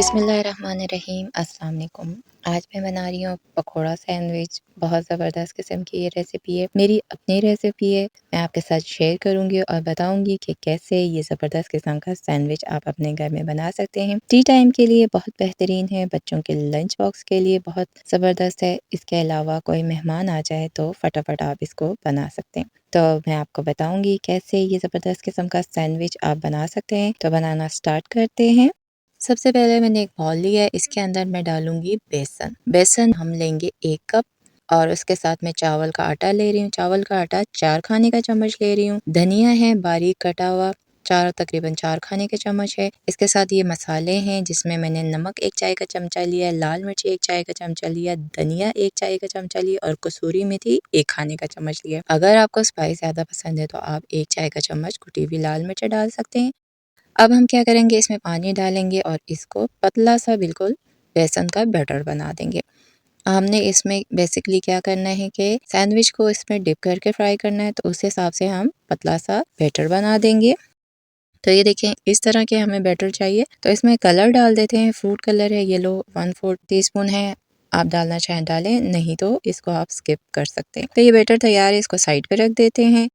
बिस्मिल्लाहिर्रहमानिर्रहीम अस्सलाम वालेकुम। आज मैं बना रही हूँ पकोड़ा सैंडविच। बहुत ज़बरदस्त किस्म की ये रेसिपी है, मेरी अपनी रेसिपी है। मैं आपके साथ शेयर करूँगी और बताऊँगी कि कैसे ये ज़बरदस्त किस्म का सैंडविच आप अपने घर में बना सकते हैं। टी टाइम के लिए बहुत बेहतरीन है, बच्चों के लंच बॉक्स के लिए बहुत ज़बरदस्त है। इसके अलावा कोई मेहमान आ जाए तो फटाफट आप इसको बना सकते हैं। तो मैं आपको बताऊँगी कैसे ये ज़बरदस्त किस्म का सैंडविच आप बना सकते हैं। तो बनाना स्टार्ट करते हैं। सबसे पहले मैंने एक बॉल लिया है, इसके अंदर मैं डालूंगी बेसन। बेसन हम लेंगे 1 कप और उसके साथ मैं चावल का आटा ले रही हूँ। चावल का आटा 4 खाने का चम्मच ले रही हूँ। धनिया है बारीक कटा हुआ, तकरीबन 4 खाने के चम्मच है। इसके साथ ये मसाले हैं जिसमें मैंने नमक 1 चाय का चमचा लिया, लाल मिर्च 1 चाय का चमचा लिया, धनिया 1 चाय का चमचा लिया और कसूरी मेथी 1 खाने का चम्मच लिया। अगर आपको स्पाइस ज़्यादा पसंद है तो आप 1 चाय का चम्मच कुटी हुई लाल मिर्च डाल सकते हैं। अब हम क्या करेंगे, इसमें पानी डालेंगे और इसको पतला सा बिल्कुल बेसन का बैटर बना देंगे। हमने इसमें बेसिकली क्या करना है कि सैंडविच को इसमें डिप करके फ्राई करना है, तो उस हिसाब से हम पतला सा बैटर बना देंगे। तो ये देखें इस तरह के हमें बैटर चाहिए। तो इसमें कलर डाल देते हैं, फ्रूट कलर है येलो 1/4 टीस्पून है। आप डालना चाहें डालें, नहीं तो इसको आप स्किप कर सकते हैं। तो ये बैटर तैयार है, इसको साइड पे रख देते हैं।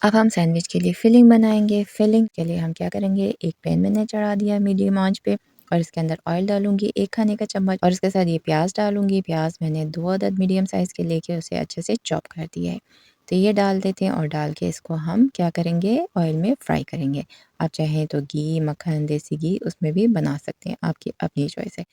अब हम सैंडविच के लिए फिलिंग बनाएंगे। फिलिंग के लिए हम क्या करेंगे, एक पैन मैंने चढ़ा दिया मीडियम आंच पे और इसके अंदर ऑयल डालूंगी 1 खाने का चम्मच और इसके साथ ये प्याज डालूंगी। प्याज मैंने 2 अदद मीडियम साइज़ के लेके उसे अच्छे से चॉप कर दिया है। तो ये डाल देते हैं और डाल के इसको हम क्या करेंगे, ऑयल में फ्राई करेंगे। आप चाहें तो घी, मक्खन, देसी घी उसमें भी बना सकते हैं, आपकी अपनी चॉइस है।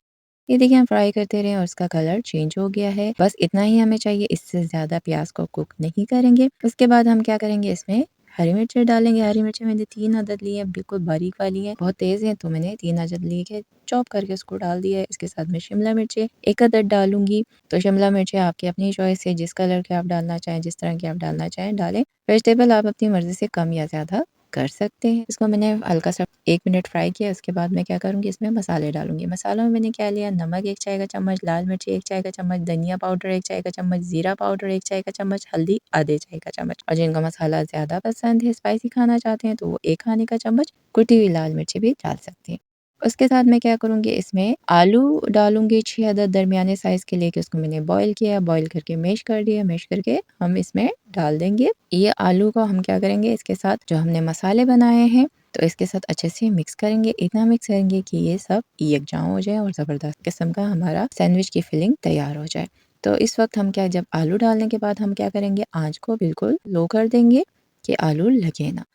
ये देखिए हम फ्राई करते रहे और उसका कलर चेंज हो गया है। बस इतना ही हमें चाहिए, इससे ज़्यादा प्याज को कुक नहीं करेंगे। उसके बाद हम क्या करेंगे, इसमें हरी मिर्चें डालेंगे। हरी मिर्चें मैंने 3 अदद ली है, बिल्कुल बारीक वाली है, बहुत तेज़ है तो मैंने 3 अदद ली के चॉप करके उसको डाल दिया है। इसके साथ मैं शिमला मिर्चें 1 अदद डालूंगी। तो शिमला मिर्चें आपकी अपनी चॉइस है, जिस कलर के आप डालना चाहें, जिस तरह की आप डालना चाहें डालें। वेजिटेबल आप अपनी मर्ज़ी से कम या ज़्यादा कर सकते हैं। इसको मैंने हल्का सा 1 मिनट फ्राई किया। उसके बाद मैं क्या करूँगी, इसमें मसाले डालूँगी। मसालों में मैंने क्या लिया, नमक 1 चाय का चम्मच, लाल मिर्ची 1 चाय का चम्मच, धनिया पाउडर 1 चाय का चम्मच, ज़ीरा पाउडर 1 चाय का चम्मच, हल्दी आधे चाय का चम्मच। और जिनको मसाला ज़्यादा पसंद है, स्पाइसी खाना चाहते हैं तो वो 1 खाने का चम्मच कुटी हुई लाल मिर्ची भी डाल सकते हैं। उसके साथ मैं क्या करूँगी, इसमें आलू डालूँगी 6 अदद दरमियाने साइज़ के लेके उसको मैंने बॉयल किया, बॉयल करके मैश कर दिया। मैश करके हम इसमें डाल देंगे। ये आलू को हम क्या करेंगे, इसके साथ जो हमने मसाले बनाए हैं तो इसके साथ अच्छे से मिक्स करेंगे। इतना मिक्स करेंगे कि ये सब यकजां हो जाए और ज़बरदस्त किस्म का हमारा सैंडविच की फिलिंग तैयार हो जाए। तो इस वक्त हम क्या, जब आलू डालने के बाद हम क्या करेंगे, आँच को बिल्कुल लो कर देंगे कि आलू लगे ना।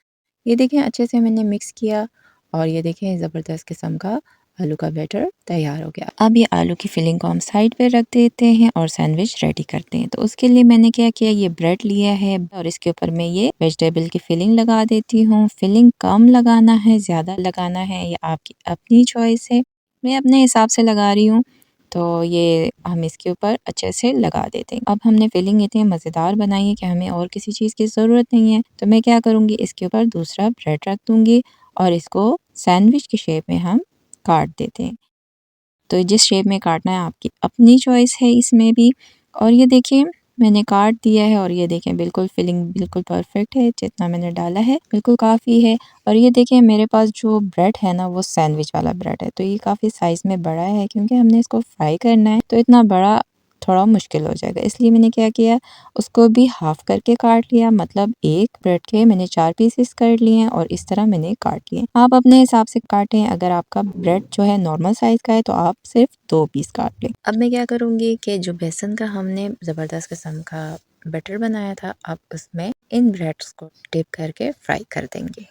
ये देखें अच्छे से मैंने मिक्स किया और ये देखें ज़बरदस्त किस्म का आलू का बैटर तैयार हो गया। अब ये आलू की फिलिंग को हम साइड पे रख देते हैं और सैंडविच रेडी करते हैं। तो उसके लिए मैंने क्या किया, ये ब्रेड लिया है और इसके ऊपर मैं ये वेजिटेबल की फिलिंग लगा देती हूँ। फिलिंग कम लगाना है, ज़्यादा लगाना है, ये आपकी अपनी चॉइस है। मैं अपने हिसाब से लगा रही हूँ। तो ये हम इसके ऊपर अच्छे से लगा देते हैं। अब हमने फिलिंग इतनी मज़ेदार बनाई है कि हमें और किसी चीज़ की ज़रूरत नहीं है। तो मैं क्या करूँगी, इसके ऊपर दूसरा ब्रेड रख दूँगी और इसको सैंडविच की शेप में हम काट देते हैं। तो जिस शेप में काटना है आपकी अपनी चॉइस है इसमें भी। और ये देखिए मैंने काट दिया है और ये देखें बिल्कुल फिलिंग बिल्कुल परफेक्ट है, जितना मैंने डाला है बिल्कुल काफ़ी है। और ये देखिए मेरे पास जो ब्रेड है ना, वो सैंडविच वाला ब्रेड है, तो ये काफ़ी साइज़ में बड़ा है क्योंकि हमने इसको फ्राई करना है, तो इतना बड़ा थोड़ा मुश्किल हो जाएगा। इसलिए मैंने क्या किया, उसको भी हाफ करके काट लिया, मतलब एक ब्रेड के मैंने 4 पीसेस कर लिए हैं और इस तरह मैंने काट लिए। आप अपने हिसाब से काटें, अगर आपका ब्रेड जो है नॉर्मल साइज़ का है तो आप सिर्फ 2 पीस काट लें। अब मैं क्या करूँगी कि जो बेसन का हमने ज़बरदस्त किस्म का बैटर बनाया था, अब उसमें इन ब्रेड्स को डिप करके फ्राई कर देंगे।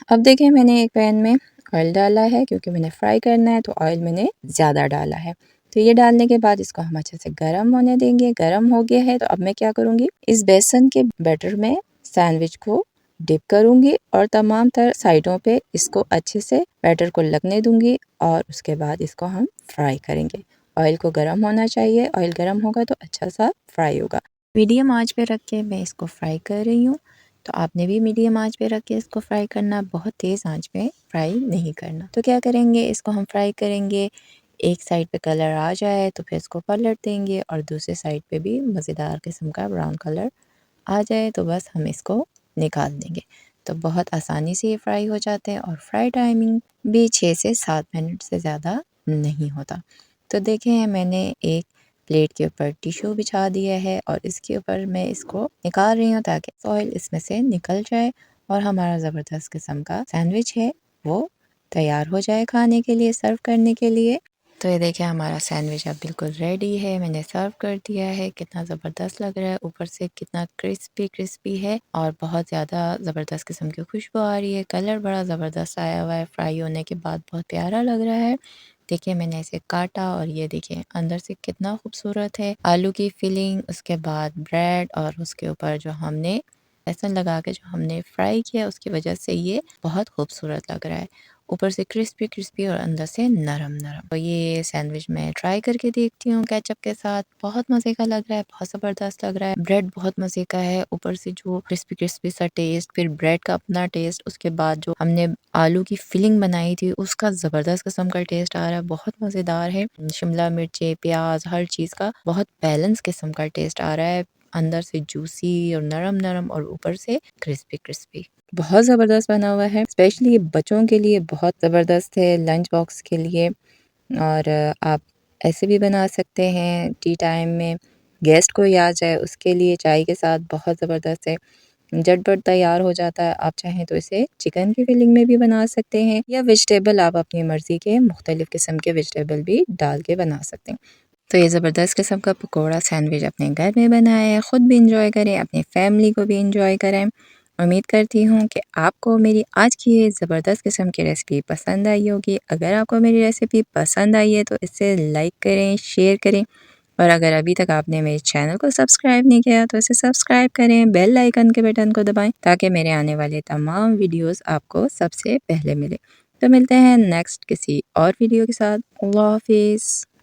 अब देखिए मैंने एक पैन में ऑयल डाला है, क्योंकि मैंने फ्राई करना है तो ऑयल मैंने ज़्यादा डाला है। तो ये डालने के बाद इसको हम अच्छे से गर्म होने देंगे। गर्म हो गया है तो अब मैं क्या करूँगी, इस बेसन के बैटर में सैंडविच को डिप करूँगी और तमाम तर साइडों पे इसको अच्छे से बैटर को लगने दूँगी और उसके बाद इसको हम फ्राई करेंगे। ऑयल को गर्म होना चाहिए, ऑयल गर्म होगा तो अच्छा सा फ्राई होगा। मीडियम आंच पे रख के मैं इसको फ्राई कर रही हूँ। तो आपने भी मीडियम आंच पे रख के इसको फ्राई करना, बहुत तेज़ आंच पे फ्राई नहीं करना। तो क्या करेंगे, इसको हम फ्राई करेंगे, एक साइड पे कलर आ जाए तो फिर इसको पलट देंगे और दूसरे साइड पे भी मज़ेदार किस्म का ब्राउन कलर आ जाए तो बस हम इसको निकाल देंगे। तो बहुत आसानी से ये फ्राई हो जाते हैं और फ्राई टाइमिंग भी 6 से 7 मिनट से ज़्यादा नहीं होता। तो देखें मैंने एक प्लेट के ऊपर टिश्यू बिछा दिया है और इसके ऊपर मैं इसको निकाल रही हूँ ताकि ऑयल इसमें से निकल जाए और हमारा ज़बरदस्त किस्म का सैंडविच है वो तैयार हो जाए खाने के लिए, सर्व करने के लिए। तो ये देखिए हमारा सैंडविच अब बिल्कुल रेडी है, मैंने सर्व कर दिया है। कितना ज़बरदस्त लग रहा है, ऊपर से कितना क्रिस्पी क्रिस्पी है और बहुत ज़्यादा ज़बरदस्त किस्म की खुशबू आ रही है। कलर बड़ा ज़बरदस्त आया हुआ है, फ्राई होने के बाद बहुत प्यारा लग रहा है। देखिए मैंने इसे काटा और ये देखिए अंदर से कितना खूबसूरत है। आलू की फिलिंग, उसके बाद ब्रेड और उसके ऊपर जो हमने लहसुन लगा के जो हमने फ्राई किया उसकी वजह से ये बहुत खूबसूरत लग रहा है। ऊपर से क्रिस्पी क्रिस्पी और अंदर से नरम नरम। तो ये सैंडविच मैं ट्राई करके देखती हूँ केचप के साथ। बहुत मज़े का लग रहा है, बहुत ज़बरदस्त लग रहा है। ब्रेड बहुत मज़े का है, ऊपर से जो क्रिस्पी क्रिस्पी सा टेस्ट, फिर ब्रेड का अपना टेस्ट, उसके बाद जो हमने आलू की फिलिंग बनाई थी उसका ज़बरदस्त किस्म का टेस्ट आ रहा है, बहुत मज़ेदार है। शिमला मिर्चें, प्याज, हर चीज़ का बहुत बैलेंस किस्म का टेस्ट आ रहा है। अंदर से जूसी और नरम नरम और ऊपर से क्रिस्पी क्रिस्पी, बहुत ज़बरदस्त बना हुआ है। स्पेशली बच्चों के लिए बहुत ज़बरदस्त है, लंच बॉक्स के लिए। और आप ऐसे भी बना सकते हैं टी टाइम में, गेस्ट कोई आ जाए उसके लिए चाय के साथ बहुत ज़बरदस्त है। झटपट तैयार हो जाता है। आप चाहें तो इसे चिकन की फिलिंग में भी बना सकते हैं या वेजिटेबल आप अपनी मर्ज़ी के मुख्तलिफ़ किस्म के वेजिटेबल भी डाल के बना सकते हैं। तो ये ज़बरदस्त किस्म का पकोड़ा सैंडविच अपने घर में बनाएँ, ख़ुद भी इंजॉय करें, अपनी फैमिली को भी इंजॉय कराएँ। उम्मीद करती हूँ कि आपको मेरी आज की ये ज़बरदस्त किस्म की रेसिपी पसंद आई होगी। अगर आपको मेरी रेसिपी पसंद आई है तो इसे लाइक करें, शेयर करें और अगर अभी तक आपने मेरे चैनल को सब्सक्राइब नहीं किया तो इसे सब्सक्राइब करें, बेल आइकन के बटन को दबाएं ताकि मेरे आने वाले तमाम वीडियोस आपको सबसे पहले मिले। तो मिलते हैं नेक्स्ट किसी और वीडियो के साथ। अल्लाह हाफिज़।